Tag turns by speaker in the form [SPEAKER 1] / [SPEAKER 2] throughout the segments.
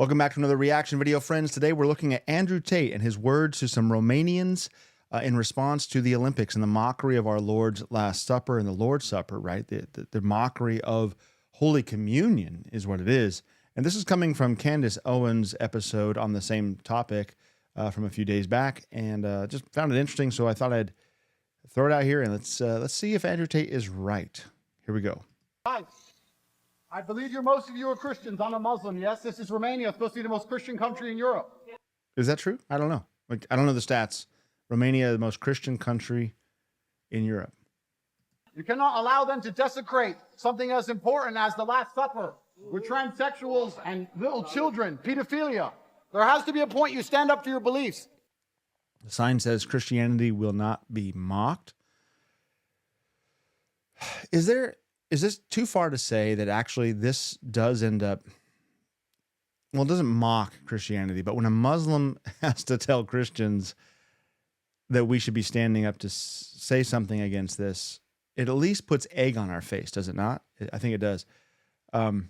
[SPEAKER 1] Welcome back to another reaction video, friends. Today we're looking at Andrew Tate and his words to some Romanians in response to the Olympics and the mockery of our Lord's Last Supper and the Lord's Supper, right? The mockery of Holy Communion is what it is. And this is coming from Candace Owens' episode on the same topic from a few days back, and just found it interesting, so I thought I'd throw it out here, and let's see if Andrew Tate is right. Here we go.
[SPEAKER 2] Hi. I believe most of you are Christians. I'm a Muslim. Yes, this is Romania, supposed to be the most Christian country in Europe.
[SPEAKER 1] Is that true? I don't know. I don't know the stats. Romania, the most Christian country in Europe.
[SPEAKER 2] You cannot allow them to desecrate something as important as the Last Supper with transsexuals and little children, pedophilia. There has to be a point you stand up for your beliefs.
[SPEAKER 1] The sign says Christianity will not be mocked. Is this too far to say that actually this does end up, well, it doesn't mock Christianity, but when a Muslim has to tell Christians that we should be standing up to say something against this, it at least puts egg on our face, does it not? I think it does. And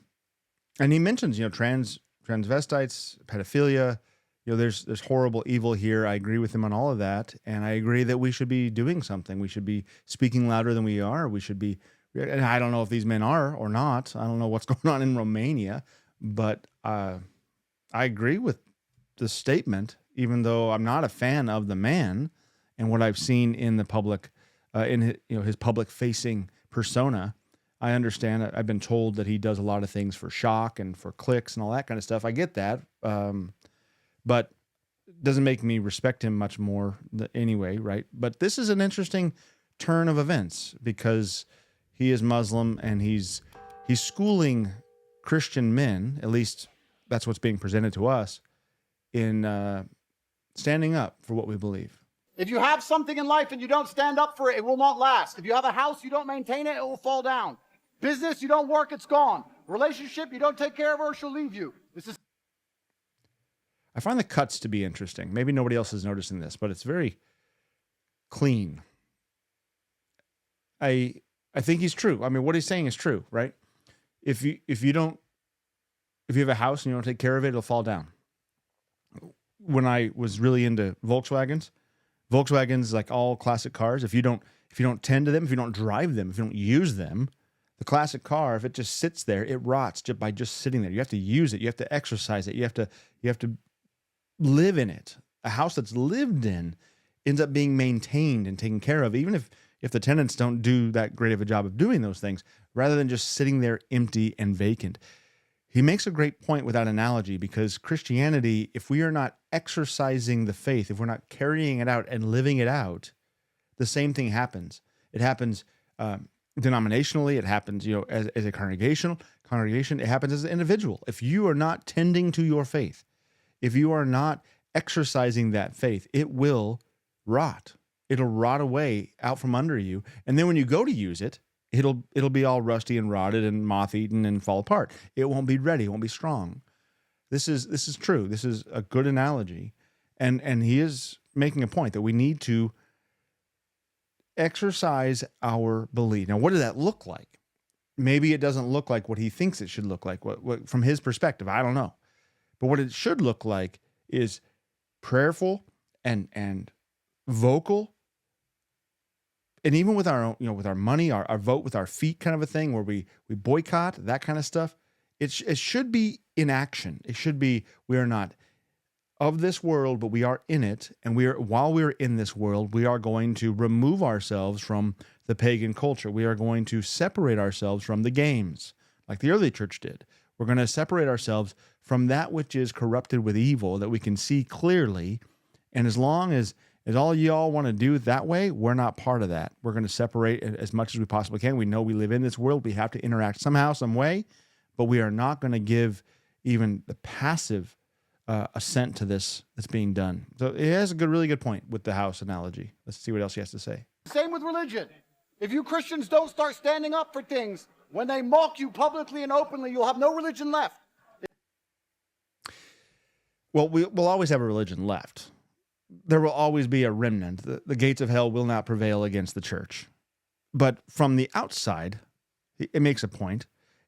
[SPEAKER 1] he mentions, transvestites, pedophilia, there's horrible evil here. I agree with him on all of that. And I agree that we should be doing something. We should be speaking louder than we are. We should be, and I don't know if these men are or not. I don't know what's going on in Romania, but I agree with the statement, even though I'm not a fan of the man and what I've seen in the public, in his public-facing persona. I understand. I've been told that he does a lot of things for shock and for clicks and all that kind of stuff. I get that, but it doesn't make me respect him much more anyway, right? But this is an interesting turn of events because he is Muslim and he's schooling Christian men, at least that's what's being presented to us, in standing up for what we believe.
[SPEAKER 2] If you have something in life and you don't stand up for it, it will not last. If you have a house, you don't maintain it, it will fall down. Business, you don't work, it's gone. Relationship, you don't take care of her, she'll leave you.
[SPEAKER 1] I find the cuts to be interesting. Maybe nobody else is noticing this, but it's very clean. I think he's true. I mean, what he's saying is true, right? If you have a house and you don't take care of it, it'll fall down. When I was really into Volkswagens, like all classic cars, if you don't tend to them, if you don't drive them, if you don't use them, the classic car, if it just sits there, it rots just by just sitting there. You have to use it. You have to exercise it. You have to live in it. A house that's lived in ends up being maintained and taken care of, even if the tenants don't do that great of a job of doing those things, rather than just sitting there empty and vacant. He makes a great point with that analogy, because Christianity, if we are not exercising the faith, if we're not carrying it out and living it out, the same thing happens. It happens denominationally. It happens, as a congregation. It happens as an individual. If you are not tending to your faith, if you are not exercising that faith, it will rot. It'll rot away out from under you. And then when you go to use it, it'll be all rusty and rotted and moth-eaten and fall apart. It won't be ready. It won't be strong. This is true. This is a good analogy. And he is making a point that we need to exercise our belief. Now, what does that look like? Maybe it doesn't look like what he thinks it should look like, what from his perspective. I don't know. But what it should look like is prayerful and vocal. And even with our, with our money, our vote with our feet kind of a thing, where we boycott, that kind of stuff, it should be in action. It should be, we are not of this world, but we are in it. And while we're in this world, we are going to remove ourselves from the pagan culture. We are going to separate ourselves from the games, like the early church did. We're going to separate ourselves from that which is corrupted with evil, that we can see clearly. And as long as all y'all want to do it that way, we're not part of that. We're going to separate as much as we possibly can. We know we live in this world. We have to interact somehow, some way, but we are not going to give even the passive assent to this that's being done. So it has a really good point with the house analogy. Let's see what else he has to say.
[SPEAKER 2] Same with religion. If you Christians don't start standing up for things, when they mock you publicly and openly, you'll have no religion left.
[SPEAKER 1] Well, we'll always have a religion left. There will always be a remnant. The gates of hell will not prevail against the church. But from the outside, it makes a point.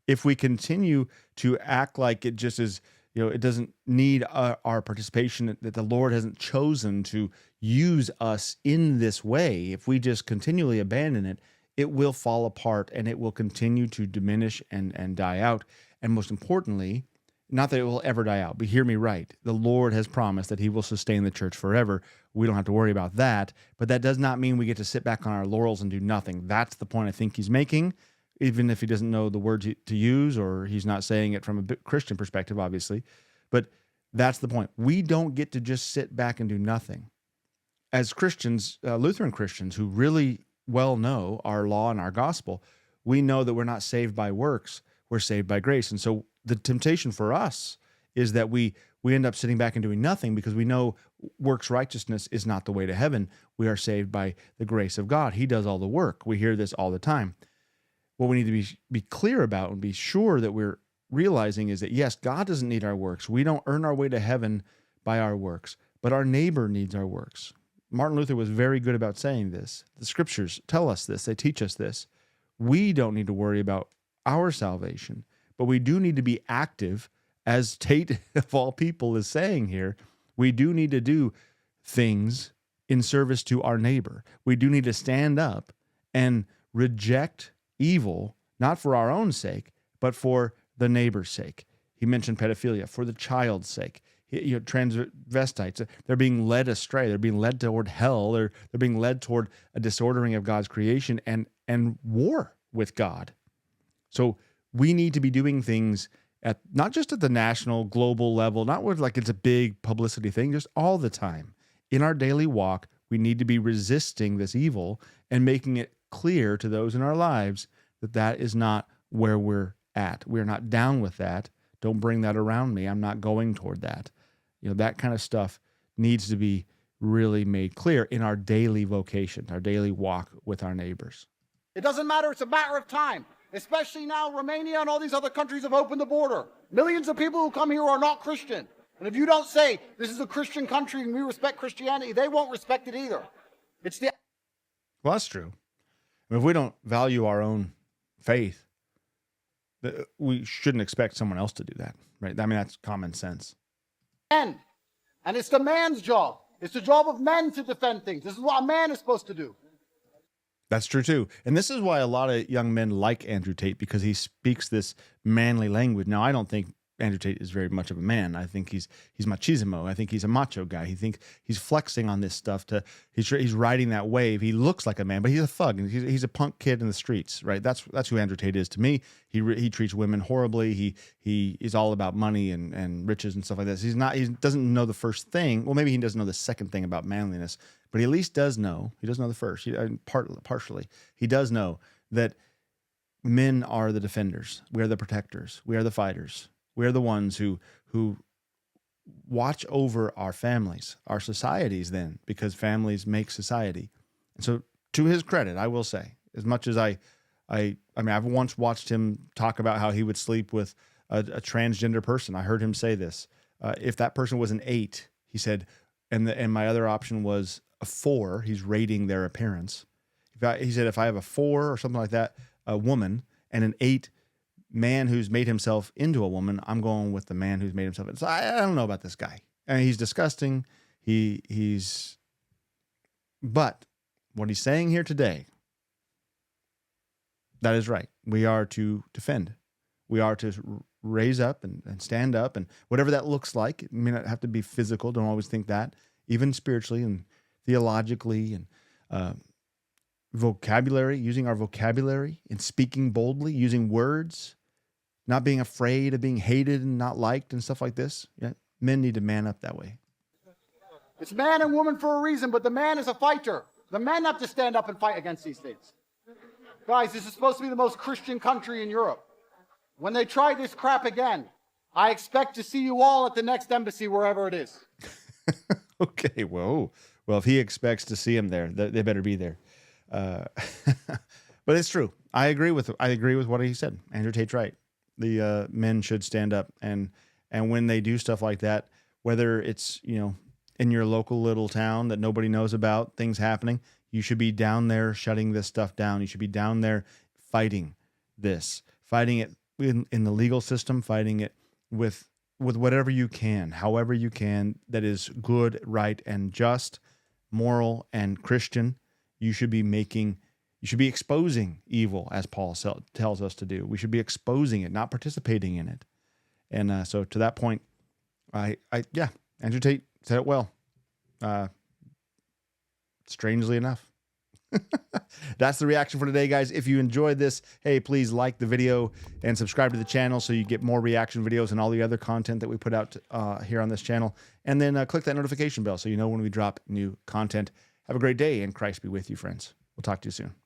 [SPEAKER 1] If we continue to act like it just is it doesn't need our participation, that the Lord hasn't chosen to use us in this way. If we just continually abandon it, it will fall apart and it will continue to diminish and die out. And most importantly, not that it will ever die out, but hear me right. The Lord has promised that he will sustain the church forever. We don't have to worry about that, but that does not mean we get to sit back on our laurels and do nothing. That's the point I think he's making, even if he doesn't know the word to use, or he's not saying it from a Christian perspective, obviously. But that's the point. We don't get to just sit back and do nothing. As Christians, Lutheran Christians who really well know our law and our gospel, we know that we're not saved by works, we're saved by grace. And so the temptation for us is that we end up sitting back and doing nothing, because we know works righteousness is not the way to heaven. We are saved by the grace of God. He does all the work. We hear this all the time. What we need to be clear about and be sure that we're realizing is that, yes, God doesn't need our works. We don't earn our way to heaven by our works, but our neighbor needs our works. Martin Luther was very good about saying this. The scriptures tell us this. They teach us this. We don't need to worry about our salvation, but we do need to be active, as Tate of all people is saying here. We do need to do things in service to our neighbor. We do need to stand up and reject evil, not for our own sake, but for the neighbor's sake. He mentioned pedophilia, for the child's sake. Transvestites, they're being led astray. They're being led toward hell. They're being led toward a disordering of God's creation and war with God. So we need to be doing things at not just at the national, global level, not with like it's a big publicity thing, just all the time. In our daily walk, we need to be resisting this evil and making it clear to those in our lives that that is not where we're at. We're not down with that. Don't bring that around me. I'm not going toward that. That kind of stuff needs to be really made clear in our daily vocation, our daily walk with our neighbors.
[SPEAKER 2] It doesn't matter. It's a matter of time. Especially now, Romania and all these other countries have opened the border. Millions of people who come here are not Christian. And if you don't say, this is a Christian country and we respect Christianity, they won't respect it either.
[SPEAKER 1] Well, that's true. I mean, if we don't value our own faith, we shouldn't expect someone else to do that, right? I mean, that's common sense.
[SPEAKER 2] And it's the man's job. It's the job of men to defend things. This is what a man is supposed to do.
[SPEAKER 1] That's true too. And this is why a lot of young men like Andrew Tate, because he speaks this manly language. Now, I don't think Andrew Tate is very much of a man. I think he's machismo. I think he's a macho guy. He thinks he's flexing on this stuff he's riding that wave. He looks like a man, but he's a thug, and he's a punk kid in the streets, right? That's who Andrew Tate is to me. He treats women horribly. He is all about money and riches and stuff like this. He doesn't know the first thing. Well, maybe he doesn't know the second thing about manliness, but he at least does know. He does know the first. Partially, he does know that men are the defenders. We are the protectors. We are the fighters. We are the ones who watch over our families, our societies then, because families make society. And so, to his credit, I will say, as much as I mean, I've once watched him talk about how he would sleep with a transgender person. I heard him say this. If that person was an 8, he said, and my other option was a 4, he's rating their appearance. He said, if I have a 4 or something like that, a woman, and an 8 man who's made himself into a woman, I'm going with the man who's made himself. So I don't know about this guy. I mean, he's disgusting. But what he's saying here today, that is right. We are to defend. We are to raise up and stand up, and whatever that looks like. It may not have to be physical. Don't always think that. Even spiritually and theologically and vocabulary, using our vocabulary and speaking boldly, using words, not being afraid of being hated and not liked and stuff like this. Yeah, men need to man up that way.
[SPEAKER 2] It's man and woman for a reason, but the man is a fighter. The men have to stand up and fight against these things. Guys, this is supposed to be the most Christian country in Europe. When they try this crap again, I expect to see you all at the next embassy, wherever it is.
[SPEAKER 1] Okay, whoa. Well, if he expects to see him there, they better be there. But it's true. I agree with what he said. Andrew Tate's right. The men should stand up, and when they do stuff like that, whether it's in your local little town that nobody knows about, things happening, you should be down there shutting this stuff down. You should be down there fighting it in the legal system, fighting it with with whatever you can, however you can, that is good, right, and just, moral, and Christian. You should be exposing evil, as Paul tells us to do. We should be exposing it, not participating in it. And so to that point, Andrew Tate said it well. Strangely enough. That's the reaction for today, guys. If you enjoyed this, hey, please like the video and subscribe to the channel so you get more reaction videos and all the other content that we put out here on this channel. And then click that notification bell so you know when we drop new content. Have a great day, and Christ be with you, friends. We'll talk to you soon.